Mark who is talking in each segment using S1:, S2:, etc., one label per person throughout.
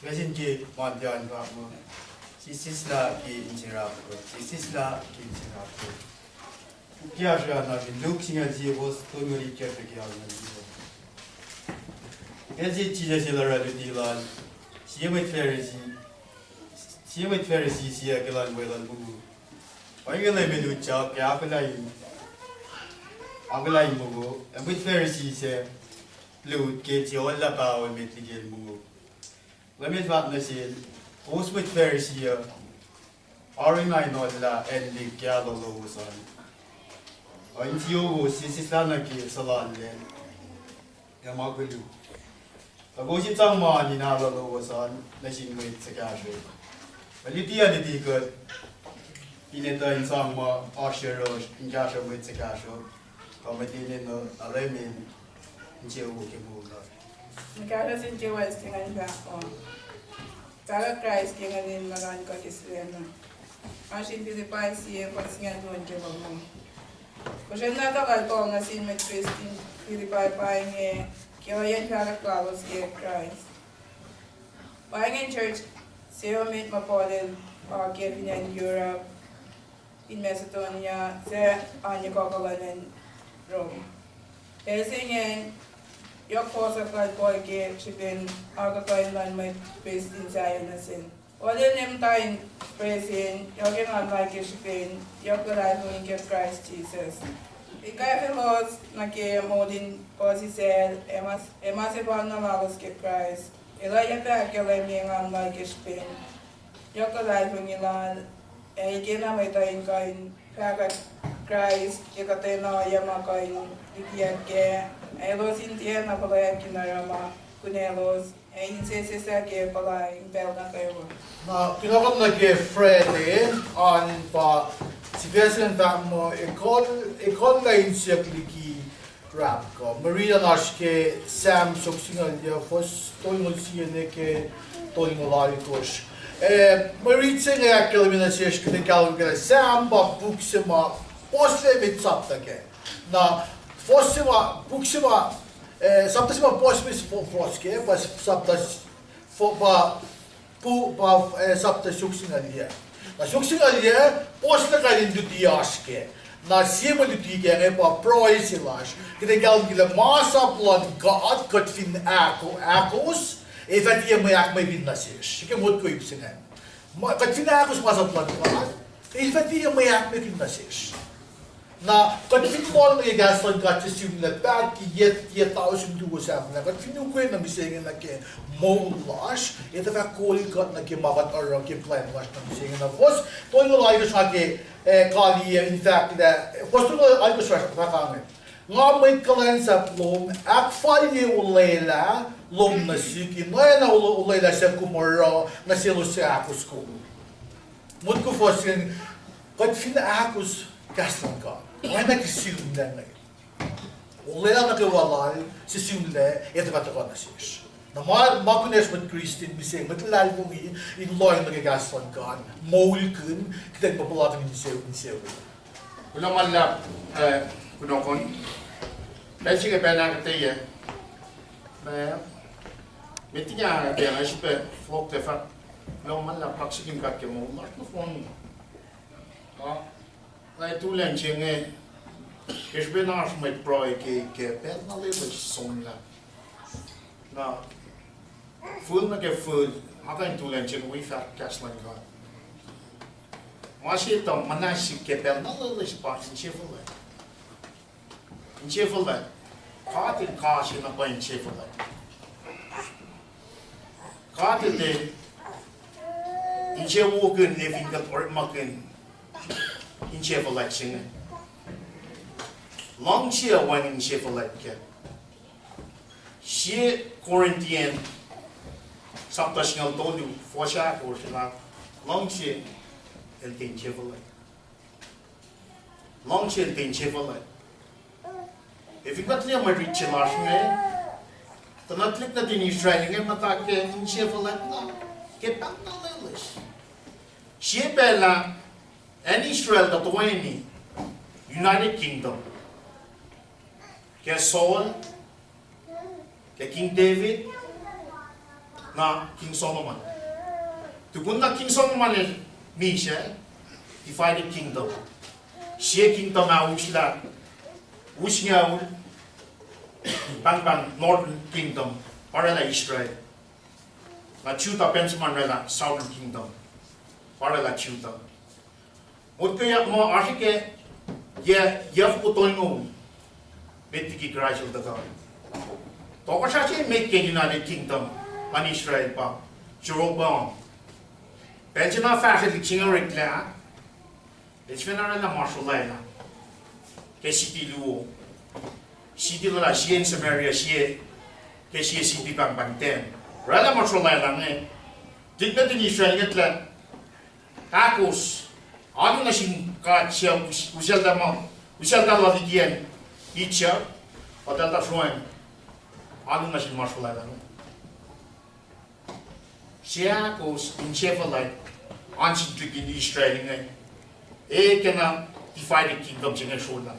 S1: Resin ki mandian kamu, sisla ki injirapo, sisla ki injirapo. Kia jana bin luk singa zivos tonuri kepe kia na zivo. Ezi tija silara ludilan, siemit ferisi sia kilan welan bugu. Wangele menu chap ya apelai bugu, amit ferisi se lut ke tiola pa o metigel bugu. Lamit vat nasil, osmit ferisia, arinai nolla enli kialo lovusan. Aintio sisislana ki salalle, ya magulu. Agosi tangma ni nala lovusan, nasin wait sa kasho. Malitia ni tikat, ineta in tangma ashero, in kasho wait sa kasho, kamatinin no alemin, in chiyo kimula.
S2: Nagkala sa Jewels tingan ka o. Kala Christ tingan din magan ka kiswena. Asin pilipay siya pasingan doon Jewel mo. Kasi natakal ko nga sin met Christine pilipay pahingi kaya yan kala klalos kaya Christ. Pahingi church siya met mapodel kaya pinyan Europe in Macedonia sa anya kakalanan Rome. Kaya singan jag påsakar pojke chipen agakainlan may presin sayo na sin. Wala nemtain presin, jag ang like chipen, jag kalay mo inke Christ Jesus. Ikay felos na ke modin posisel, emas ipan na magos ke Christ. Ilaya pa kalay mi ang like chipen, jag kalay mo nilan, ikina may tayin kain, kaya Christ, ikatena yama kain, ikiyak ke, elos intiya na pala kinarama kunelos insesesa ke pala impel na kayo.
S3: Na kinakot na ke Freddy on pa si President mo ikon na insyak liki rap ko. Maria Nashke Sam Soksingal dia fos toingol siya ne ke toingol arikosh. Maritse nga kalimina siya kene kalum kene Sam ba buksema posle mit sapta ke. Na Fossima, buksima, saptasima posmis foske, pas saptas saptas suksingalia. Na suksingalia posle kalin dutiaske. Na sima dutiake pa proisilas. Kite kalin kila masa plan gaat kat fin akos, evatia mayak may binasish. Sike mod ko ipsingen. Kat fin akos masa plan gaat, evatia mayak may binasish. Na kat fin mol na gaston kat sim na bad ki yet thousand to usap na kat fin ko na misingen na ke molash eta va koli kat na ke mabat or ke plan was na misingen na was to no like sa ke kali in fact da was to like sa ka kame ngamit kalan sa plom ak fali ulela lom na siki na ulela sa kumoro na silo sa akos ko mud ko fosin kat fin akos gaston ka why make you that like? Ulela na kewalal, si simle, ito ba ito na siya. Na makunes met Christine, bising, met lalong in loy na gagaston kan, maulkun, kita papalakan ni sew.
S4: Kuno malap, kuno kon. Besi ke pena kete ya. Metinya dia aspe flok tefa. Lo malap paksikin kat ke mo, mas no fon. Lai tu len chenge es benar met proi ke pet na lebe son la. Na ful na ke ful, hata tu len chenge we fat kaslan ga. Mas ito manasi ke pet na lebe spas in chefule. In chefule. Katin kashi na pa in chefule. Katin de in chewoken evin kat or makin in Chevrolet singen. Long chia wang in Chevrolet ke. She Corinthian saptas ngal tolu fosha or sila long chia el tin Chevrolet. Long chia el tin Chevrolet. If you got liya reach last ngai, tanatlik na din Israel ngai mata ke in Chevrolet na ke pak na lelis. She bela and Israel that wani United Kingdom. Ke Saul, ke King David, na King Solomon. Tukun na King Solomon mi siya, divided kingdom. Siya kingdom usnya bang Northern Kingdom, para la Israel. Na Judah Benjamin la Southern Kingdom, para la Judah. Kaya mo arke ya putol mo betiki Israel daga. To ko siya make United Kingdom man Israel pa. Jeroboam. Benjamin fashion king rekla. It's been na marshal la. City Luo, City la Sien Samaria Sie, City Bang Ten. Rala Matrola lang Tignan din Israel ngetla. Tapos, ano na siyang siya, usal da laligian, itcha, o data fruan, ano na siyang Matrola lang. Siya tapos, in Sheffield, ansin trik in Israel kena divided kingdom siya shola.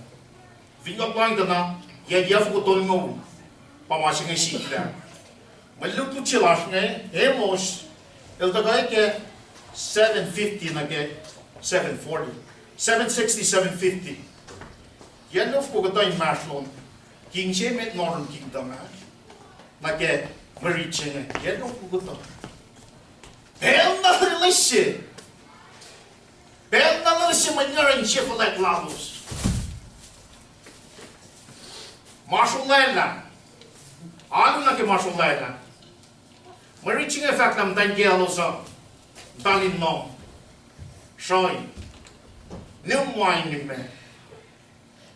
S4: Vingap lang na ya futol mo pamasing ay sikla. Maluto chilas hemos el tagay ke 750 na ke 740 760 750 yan of ko gata in maslon king met Northern Kingdom na ke mariche yan of ko gata bel na relation manyaran Sheffield Lados. Marshall Lena. Ano na ke Marshall Lena? Mariching effect ng Daniel sa dalin no. Shoy. Nim wine ni me.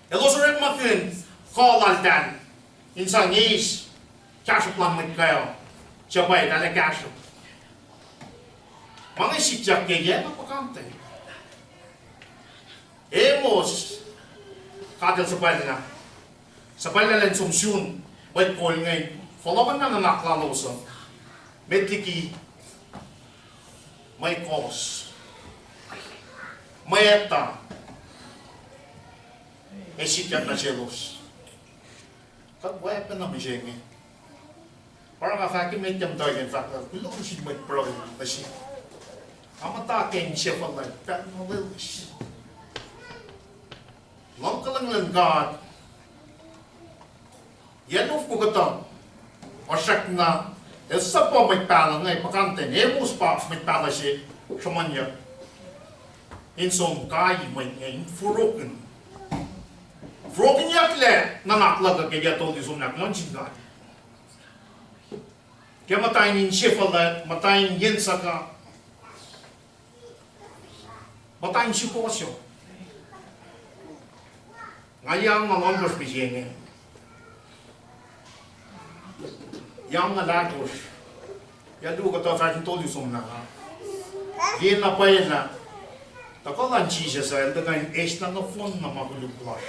S4: Elos red muffin call altan. Insan is cash plan mit kayo. Chabay dale cash. Mga sityak ke yan napakante. Emos kadal sa balina. Sa palalan sumsyun, wait ko ngay, falaban na naklalosa, medliki, may cause, may eta, may sikat na jealous. Kagwaya pa naman siya ngay. Parang afaki may tamtay in fact, kulong siya may problem na siya. Amatakin siya pala, pero malilis. Lang ka lang God, yan of ko gata. O siyak na, sa pa may pala ngay, pakantin, emos pa may pala siya, sumanya. Insom kayi may ngay, furokin. Furokin yakle, nanakla ka kaya tol di sumnak, lanchingan. Kaya matayin in Sheffield, matayin yen saka, matayin sitwasyon. Ngayang malondos bisyengen. Yang nalagos, ya dulu kata fashion told you some na. Dia na pa yan na. Takalan siya sa ito kain na phone na maguluglas.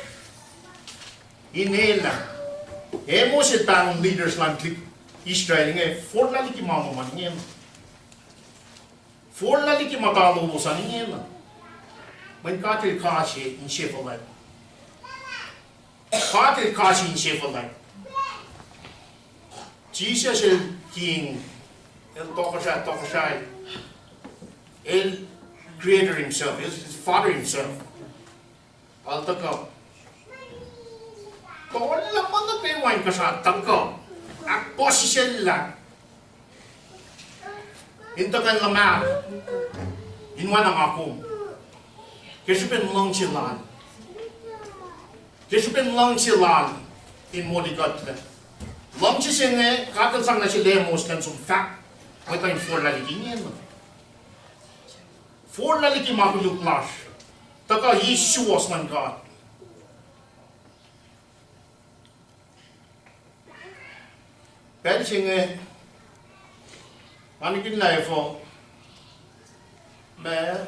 S4: Inela. Mo si tanong leaders lang klik Israel for lali ki mama man ngayon. For lali ki matalo mo sa ngayon. May katil kasi in Sheffield. Katil kasi in Sheffield. Jesus el King, el Tokashai, el Creator himself, his Father himself. Al taka. Kung wala man na pewain ka sa taka, at posisyon lang. Hinta kan lamang, inwan ang ako. Kesupin lang silan. Kesupin lang silan in modigat lang. Lomchi senge kakal sang na si lemos kan sum fact wata in for laliki niyan. For laliki makuluk lash. Taka Yeshua man God. Pen senge manikin laifo me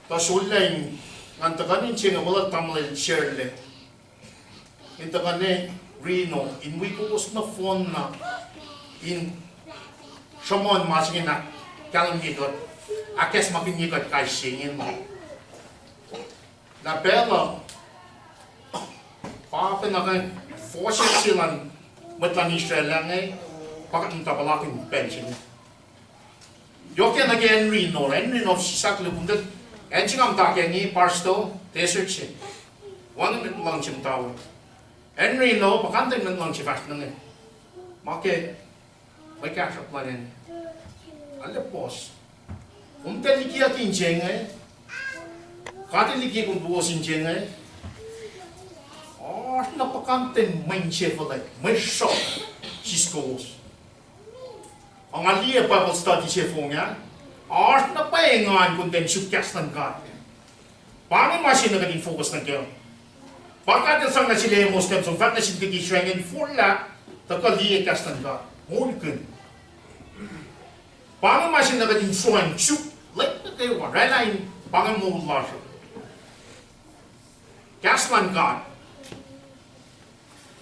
S4: ta sullain ngantakanin senge wala tamle share intakane Reno, in wikos na phone na in Shamon masing na kalang gigot, akes makingigot kay singin mo. Na pela, papa na kay force silang matlan Israel lang pakat ng tapalaking pension. Yoke na Henry no sisak lupundat. Enching ang take ni parsto desert siya. One minute lang siyang tawa. Henry no pakantay man lang siya fast nang eh. Make may cash up man yan. Alam boss. Umteliki atin siya nga eh. Katiliki kung buosin siya nga eh. Napakantay may siya pala. May shock. Cisco's. Ang aliya Bible study siya po nga. Napahingan kung din sukyas ng God. Paano masih naging focus ng kayo? Bakit ang sang na sila yung Muslim, so fact na sila gisrengen fula, takaliya kas ng God. Mulkin. Paano masih naging suwan chuk, like na kayo, relayin, pangan mo lasyo. Kaslan God.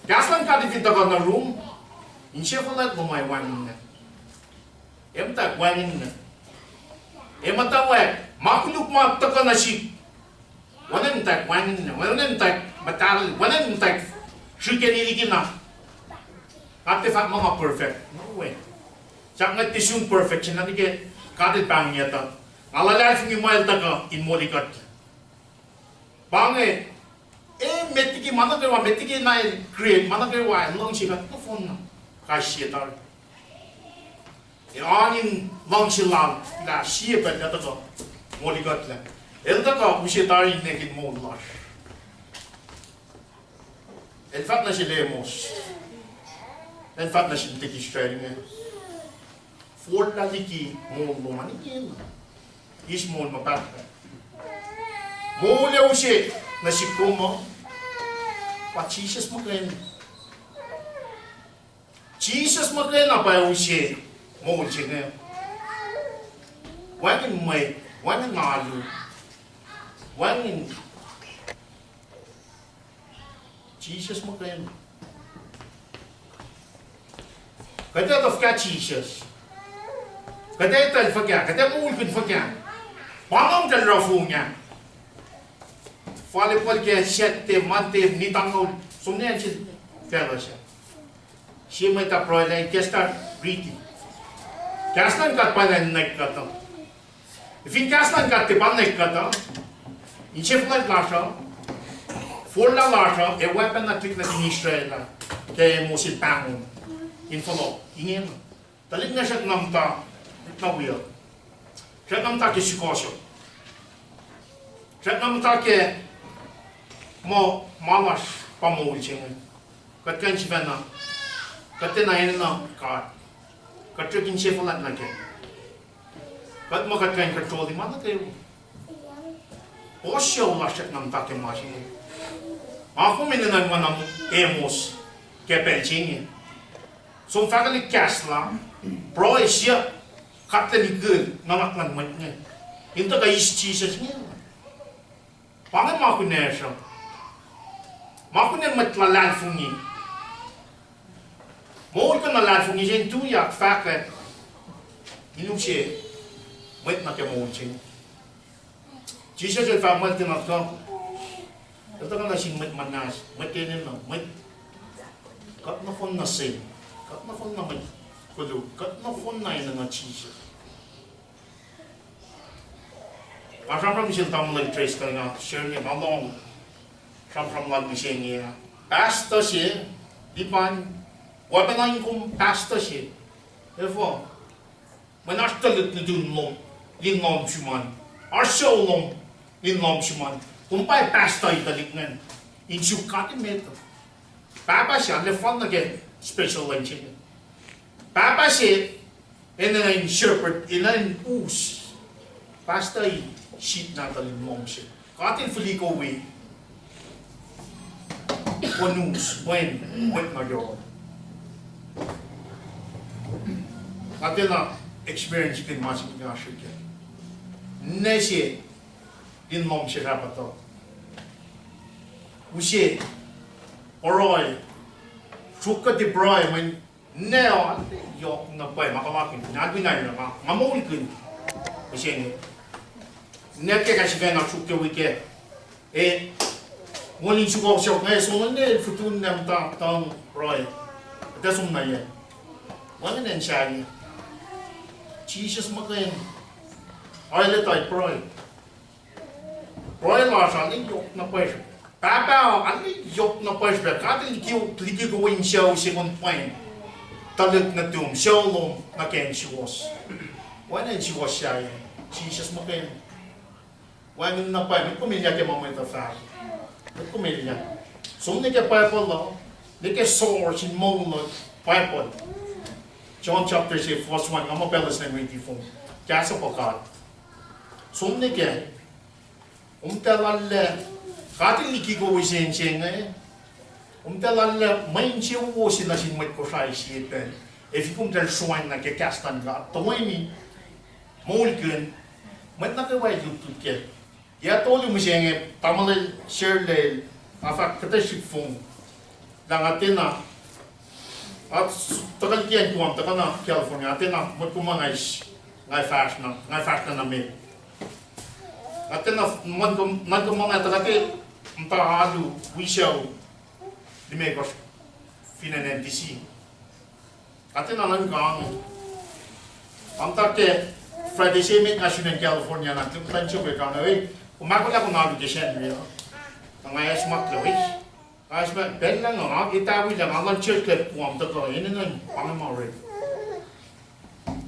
S4: Kaslan God if ito na room, insya Allah lumay wangin na. Emtak wangin na. Matawag, makuluk mo taka na si wanan tak wangin na, wanan tak batal, wanan tak shikeniligi na. Artifact mga perfect. No way. Sak nga tisyung perfect, siya nanigit, katit bang niya ta. Alalala yung imayal taka, inmolikat. Bangay, metiki mana kayo, metiki na create, mana kayo, long siya, no phone na. Kasi tar. Anin lang sila na siya pa na to moligat lang. Elda ka usiya tayo nekin mo lash. En fact na si Lemos. En fact na si Tiki Strelling. For la liki mo manikin. Is mo mapat. Mo le usiya na si Kuma. Pa Jesus mo kayo. Jesus mo kayo na pa usiya. Mo chingay. Wangin may, wangin malu. Wangin Jesus mo kayo. Kada to fka Jesus. Kada ito fka, kada mo ulpin fka. Pangam dal rafu niya. Fale pol ke sette mante ni tangol. Sumne anchi fela siya. Siya may ta proyek kesta breathing. Kaslan kat panen nekata. Ifin kaslan kat te pan nekata. Inchef like lasha. For la lasha, a weapon na klik na Israel kay musil pangon. In follow. Ingin. Talig na siya namta. Na wheel. Siya namta ke sikosyo. Siya namta ke mo malas pamuli siya. Kat kan siya na. Kat na yun na kat. Katrugin siya falat na kayo. Kat mo kat kayo control di mana kayo. O siya wala siya ng takim masin. Ako minanan mo ng emos kaya penching. So fakali cash lang. Bro siya kata ni good namaklan mo niya. Hinto kayo Jesus niya. Pangan mo ako na siya. Mako na matlalan fungi. Mål kan man lära från igen tuja färre inom sig vet man kan mål sig. Jesus är för man till något så. Det kan man sin vet man nas, vet det nu, vet. Kat na fon na sig. Kat na fon na vet. Kudu, kat na fon na ina na Jesus. Afram misil tam like trace kan nga, share ni malong. From like misil niya. Pastor siya, di pan Wabanay kong pastor siya. Therefore, manashtalit na dun long, linom siman. Arsyo long, linom siman. Kung pa'y pastor italik nga, insukatin meto. Papa siya, lefon na get special lunch niya. Papa siya, ina yung shepherd, ina yung us. Pastor yung sheep na talimong siya. Katin fuliko way. Wanus, when na yun. Atin na experience kin masih nga siya. Nesi din mom siya rapato. Usi oroy suka di broy man neo yok na pay makamakin nagwinay na mamuli kun. Usi ni neke kasi na suka wike woni suka siya ngay so ne futun nam ta tang roy. Ito sum na yan. Wangan and shaggy. Jesus McLean. I let I pray. Pray loss, I think you no question. Papa, I think you no question. I think you click go in show Simon Plain. Talit na doom, shalom, na ken she was. When she was shy, Jesus McLean. When na pa, may pamilya ke mamay ta fa. May pamilya. So ni ke Bible law, ni ke source in mo Bible. John chapter 6 verse 1, I'm a belas na read for. Kasa po ka. So ni ke umtalalle kating likigo isen eh. Umtalalle main chiu wo sin na sin met ko sai si pen. If you come tell soin na ke kastan ga, to ni molken met na ke wai du tu ke. Ya tolu mo siya tamalel shirley afa katashik fong lang atena at tagal kiyan ko am takana California atena mo kumangais ngai fast na me atena man ko mga tagate mta alu wishaw di me ko finanen DC atena lang kang am take Friday Semi National California na tancho ko kan ay umakula ko na education niyo. Ang ayos makloy. Ayos ba belang nga itawi lang ang church club ko am to ko ina nang pangmore.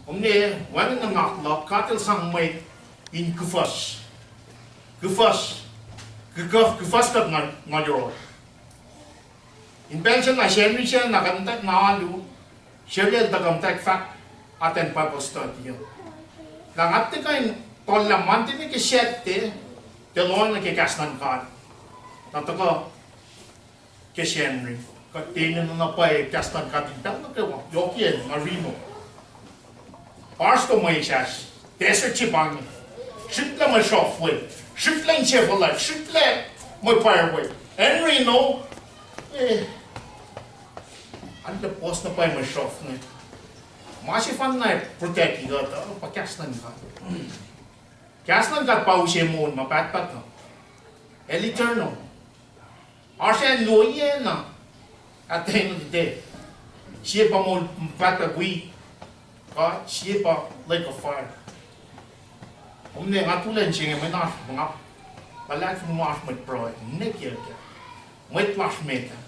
S4: Umne wan na maklo katil sang may in kufas. Kufas kat na yo. In pension na shenri siya na kantak na alu. Sherel ta kantak fa aten pa study. Lang atte kain tolla mantini ke shette te lon ke kasnan kan nataka ke shenri ka tinin na pa e kasnan ka din tan ke wa yokien marino pasto moisas desert chipang shitla ma shofwe shitla chevola shitla mo fireway enrino ande post na pa ma shofne Masih fan na protect iga ta pa kasnan ka. Kasnan ka pa ushe mon mapatpat no. Eliterno. Arsen loye na. Ateno de. Siya pa mo patagwi. Ka siya pa like a fire. Umne ngatulan siya may na mga palat mo mas met pro. Nekya ka. Met mas meta.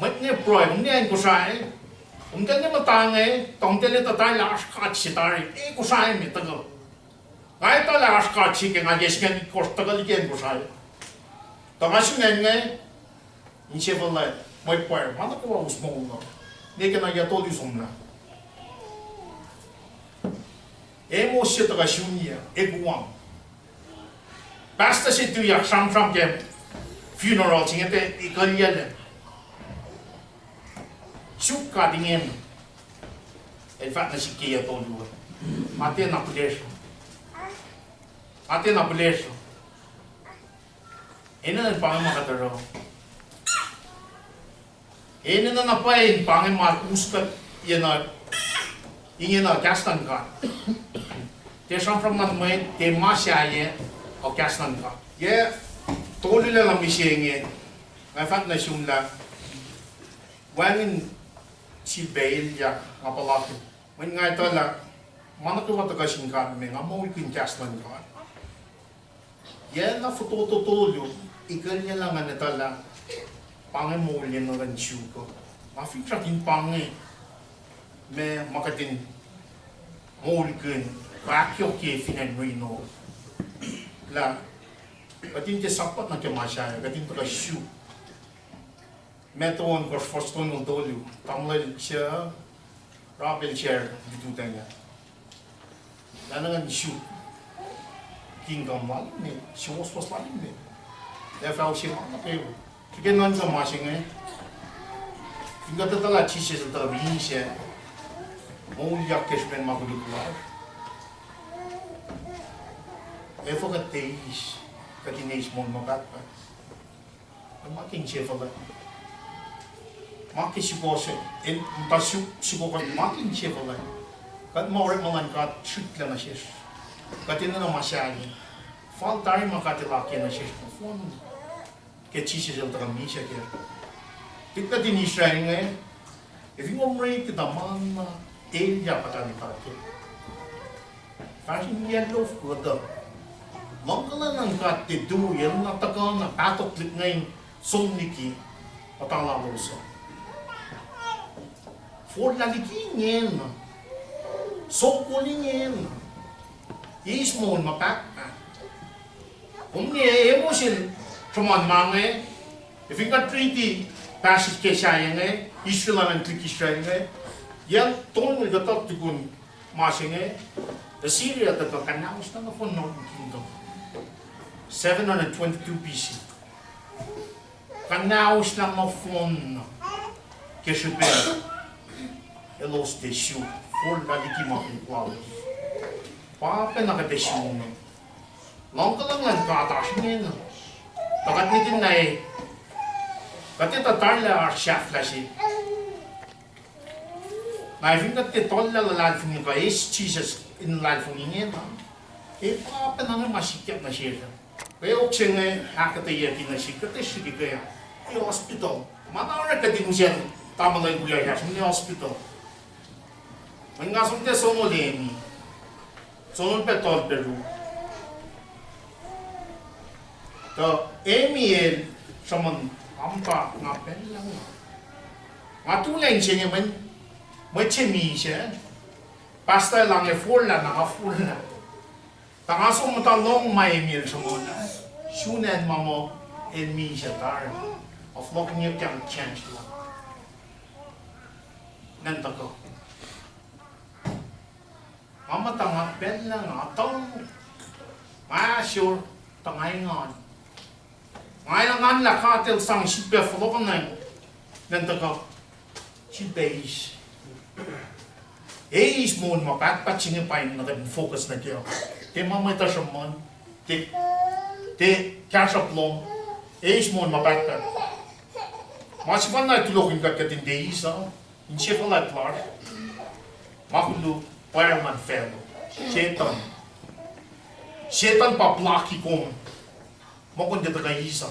S4: Met ne pro, umne ko sai. Umtel na matangay, tongtel ito tayo lakas si tari, ko sa'yo may tagal. Ngay ito lakas si kaya nga yes nga ikos tagal ikin ko sa'yo. Tangas yung ngay, in siya pala, may puwer, mana ko wawus mo nga. Hindi ka na yatol yung sumla. Mo siya taga siya, guwang. Basta siya ito yak sam-sam kaya funeral, siya ito ikalyalan. Suka dingin. In fact, na si Kia todo. Mati na puleso. Mati na puleso. Ina na pangin makataro. Ina na napain pangin makuskat yan na ingin na kastan ka. Te from man may te masyaye o kastan ka. Yeah, tolo lang ang misyengin. In fact, na sumla. Wangin si bail ya ngapalaki. When nga ito la, mana ko wata kasing kan me nga mo ikin kaslan ka. Yan na futututulyo, ikal niya lang nga natala, pangin mo ulit na ransyo ko. Mafitra kin pangin, me makatin mo ulikin, kakyo kye finan rino. La, katin te sapat na kemasyaya, katin to ka syu. Meton ko first one ng dolyo, tamlay siya, rabel chair dito tanya. Lanangan shoot, king gamal ni, siya was lalim ni. Therefore siya mana kayo. Kaya nan sa masing eh. Hingga tatala chise sa tabi siya, mau yak kesmen maguliklar. Efo ka teis, kakinis mo magatpa. Ang making siya pala. Maki sipo siya, entah sipo kan makin siya pala. Kat mauret malan kat shoot lang na siya. Katina na masyagi. Fall tayo makatilaki na siya. Kaya chisi siya kami siya kaya. Tika din Israel ngayon. If you want to kita man na ele já para cá aqui. Faz yellow foda. Mongala nang kate do yel na taka na patok clip ngayon som niki patang la loso. For la liki nyen. So kuli nyen. Is mo mapak. Kung ni emotion from mange if you got treaty passage ke siya nga Israel and click Israel nga yan tong nga tok tukun masing Assyria that the Kanaus na for no kingdom 722 BC Kanaus na mafon ke shubel elos de shu for la liki makin kwal pa na ka de shu no long ka lang ka ta shin no takat nitin na kati ta tarla chef la shi na vim ka te tolla la lan fun ka is Jesus in lan fun ingen no e pa na masikya na shi Kaya okcheng hakata yaki na shi kata shi kaya e hospital mana ora ka din siya tamalay guya ya ni hospital Manga sunte sono leni sono petol peru to emiel saman ampa ngapen lang matuleng siya man chemi siya pasta lang e full na naka-full na tangaso mo talong may emiel samona shunen mamo en mi siya tar of looking you can change lang nantako mama tanga ben lang atong sure tangay ngon ngayon nga nakatil sang sipe flokan na nantako sibeis Eis mon mapat singin pa yung focus na kyo. Te mamay ta siya mon. Te cash up long. Eis mon mapat. Masipan na tulokin ka katin deis ha. Hindi pa na klar. Makulu fireman fellow. Shetan. Shetan pa plaki kong. Makon dito ka isa.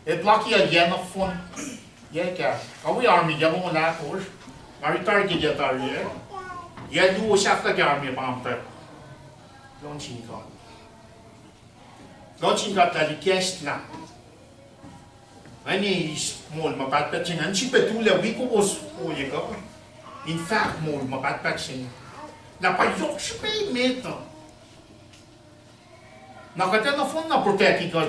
S4: E plaki a yena fon. Yeka. Kawi army yamo na ko. Maritar ki jatar ye. Ya lu shafta ke army pamta. Launching ka. Launching ka tali cash na. Ani small mapatpatching an si petula wiko bos o ye ka. In fact more mapatpatching. Na pa yok spay meta. Nakata na phone na protect ka.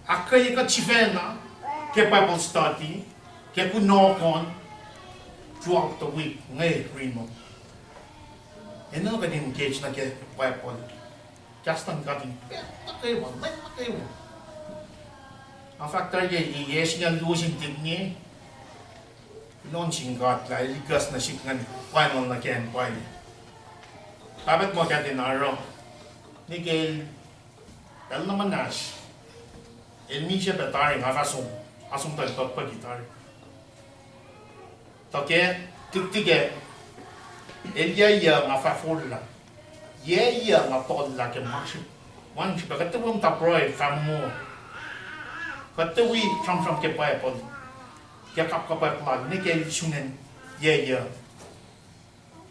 S4: Akay ka chivena ke Bible study ke kunokon throughout the week ngay rino. Ano ka din engage na ke Bible. Just ang kating nakaiwan, nakaiwan. Ang factor ye yes nga losing tip niya. Launching God la ligas na sikngan final na ken pwede. Dapat mo ka din araw. Nigel dal naman nas. Elmi siya betari nga asong tal pa gitar. Toke tik-tige Elia nga fa-fulla. Ye nga tolla ke mashi. Manchi ba katawang taproy famo. Katawi from ke Bible. Kaya kapkapay plag ni ke sunen ye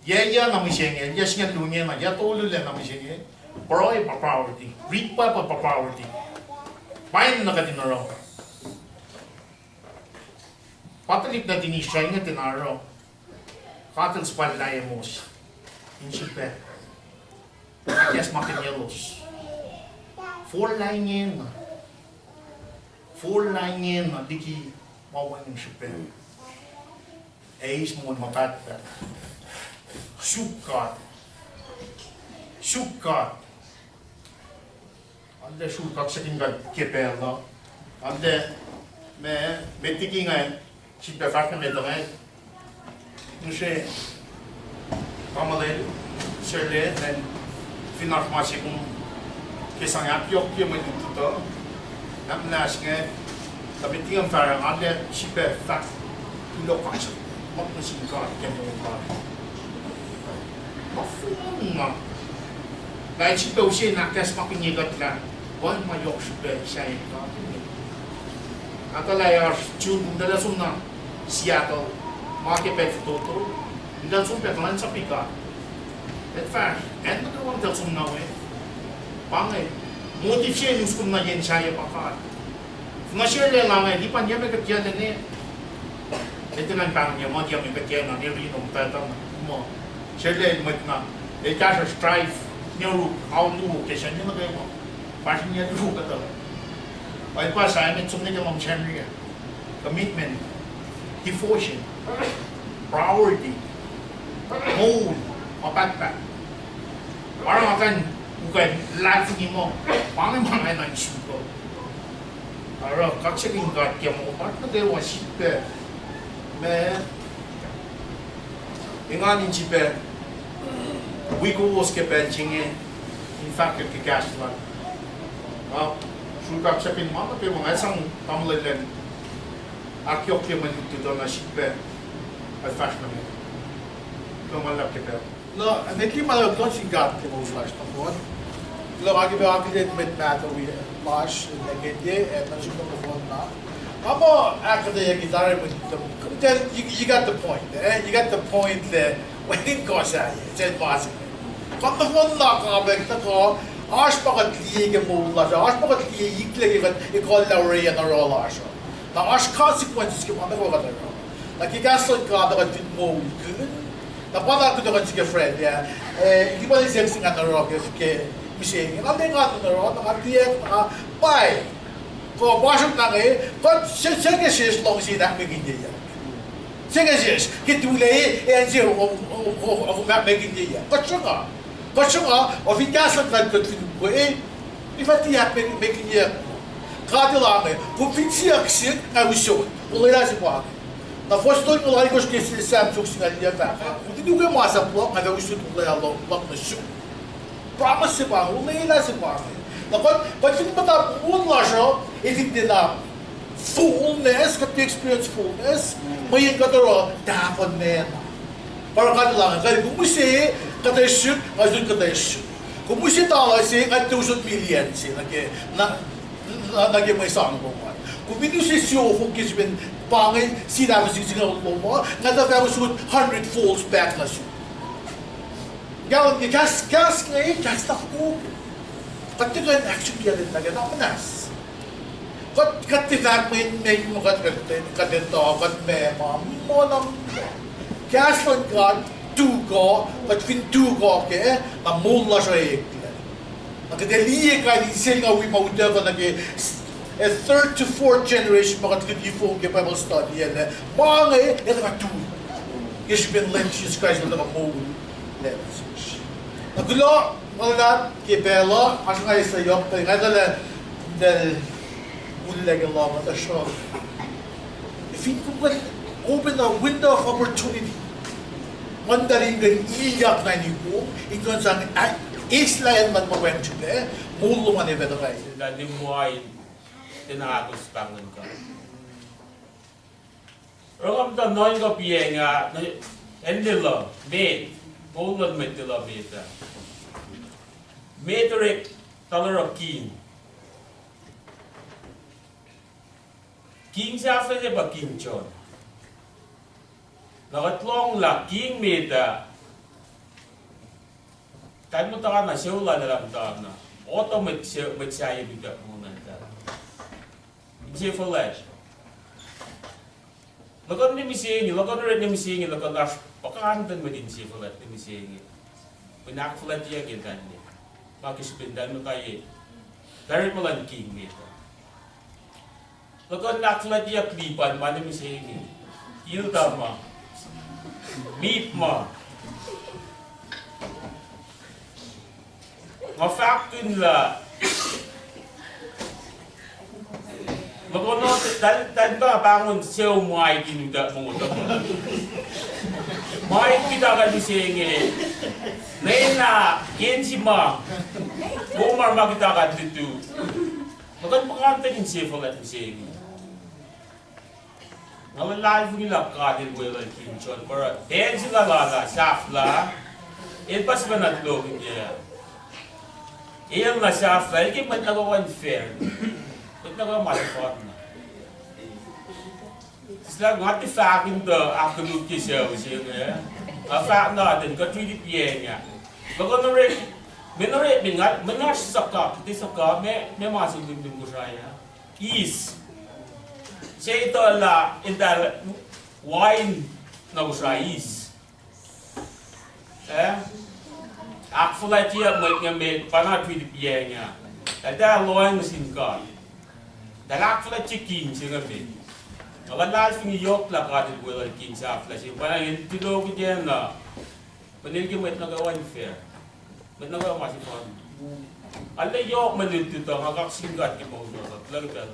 S4: na misenge, yes nga lunya na ya tolu le na misenge. Proy pa priority. Read pa priority. Paano na katinaro? Patulik na tinisya nga tinaro. Katil sa palaya mo. Insipe. Yes, makinyelos. Four line na diki mawan yung sipe. Eis mo mapatpat. Sukat. Ande sukat sa tinggal kepela. Ande me tiki nga sipe fakna me dangay. Nushe kamalel sherle dan finak masih kung kisang apyok yung may dito namnas nga tapi tingam farang ande sipe fak tulok pa siya magnasin ka kemo ka mafun nga dahil sipe usi nakas makinyigat lang wan mayok sipe siya yung ka atalaya June dalasong na Seattle Makipet Toto Dal sum peklan sa pika. In fact, and the one dal sum nawe. Pangai, motivation yung skum na yen siya pakat. Na-share lang nga, di pa niya may katyan na niya. Ito na pang niya, mo diya may katyan na niya rin ang tatang mo. Share lang mo na, eh kasi strive niya ru, how to, kasi niya na kayo mo. Pasi niya ru ka talaga. Ay pa sa amin, sum na niya mong share niya. Commitment, devotion, priority, mood, mapagpag. Parang akan, bukan, lagi mo, paano mga nang suko? Para kaksaking gat mo, parang nagawa sipe. Men, inganin sipe, wiko was ke benching in fact ke cash lang. Suka sapin mga pero mga isang pamulalan. Akyok ke man dito na sipe. Ay fast na mo. Kumalap ke pero.
S3: No, en ik maar ook nog zien gaat in ons lijst van voor. Lo, ik ben ook dit met maat over Lars en ik en dan zoek ik nog wat na. Maar after the guitar you got the point. You got the point that when it goes out, it's possible. Kan de van na kabek na ko, as pagat liege mo la, as pagat liege ikle ik call Laurie en roll as. Na as consequences ke man ko ga da. Na ki gasol ka da dit mo good. Na pala ko da sige friend ya. Di ba isang singa na rock ke misi. Na de nga na rock na tie na pai. Ko basok na ko sige sis long si na begin dia. Sige sis, ke tu le en je o ma begin dia. Ko chunga o fi gasol na ko tin ko i fa tie begin dia. Ka de la me, ko fi tie aksi na usho. O le la se pa. Na fostou no lá e que se sabe o que se ali tá. O que não é mais a bloco, mas eu estudo o lá bloco no chão. Promise ba, o lei lá se ba. Na quando fica para um loja, e fica na fullness, que tem experience fullness, mas em cada hora tá para nena. Para cada lá, cada como se cada chute, mas não cada chute. Como se tá lá se até os milhões, na que mais são bom. Kung minusisyo kung kisben pangay sinabi sing mo na dapat was 100 folds back na siya. Gawin ni kas ngayon kas na ko. Katigan actually yan na ganap nas. Katigan may mo katito kat may mo nam kas lang God tu go kat fin tu go ke na mula siya ekle. Nakadaliye ka ni sila wi maudaga na ke a third to fourth generation mga tigifong ke Bible study yan mga ito ka tu kisben lent Jesus Christ na mo lens nagulo mga ke bela asa nga sa yok nga dala del ulag Allah at show if you could open a window of opportunity mandarin gan iyak na niyo ikon sang Israel man mawentube mulo man evento kay
S5: dali mo ay tinakos pangan ka. Rogam ta noin ko piye nga endilo met bolon metilo meta. Metric talar king. King sa fa ba king chon. Nakatlong la king meta. Kan mo ta na siula na ram ta na. Automatic siya bigla mo na ta. Ije flash. Lagon ni misingi, lagon red ni misingi, lagon las pakantan mo din si flash ni misingi. Pinak flash dia kita ni. Makis pindan mo kay very malan king nito. Lagon nak flash dia klipan man ni misingi. Ilta ma. Meet ma. Mafaktin la. Magono dan ba bangun sel mai kini dak mengutuk. Mai kita kan disengi. Nena kensima. Gomar ma kita kan ditu. Makan pakantin sefolat disengi. Ngala live ni lap ka din wala kinchon para sila la safla. Pas banat lo dia. Iyan na safla, iki man nagawan fair. Ito ko malapot na. Sila ngati fakin to absolute siya usiya nga. fact natin ka tweet niya. Bago minore bingat menas saka ti saka me masuk dim ko saya. Is saya itu la intal wine na ko saya is. Akfulai dia ngamen pana tweet niya. Ada loin mesin ka. Dalak akfulai chicken sih ngamen. Kalau live ni yok lah kata boleh king saf lah sih. Pada yang tidur kita na, menilai kita nak kawan fair, nak kawan masih fun. Ada yok menilai tu, agak singkat kita mau lagi betul.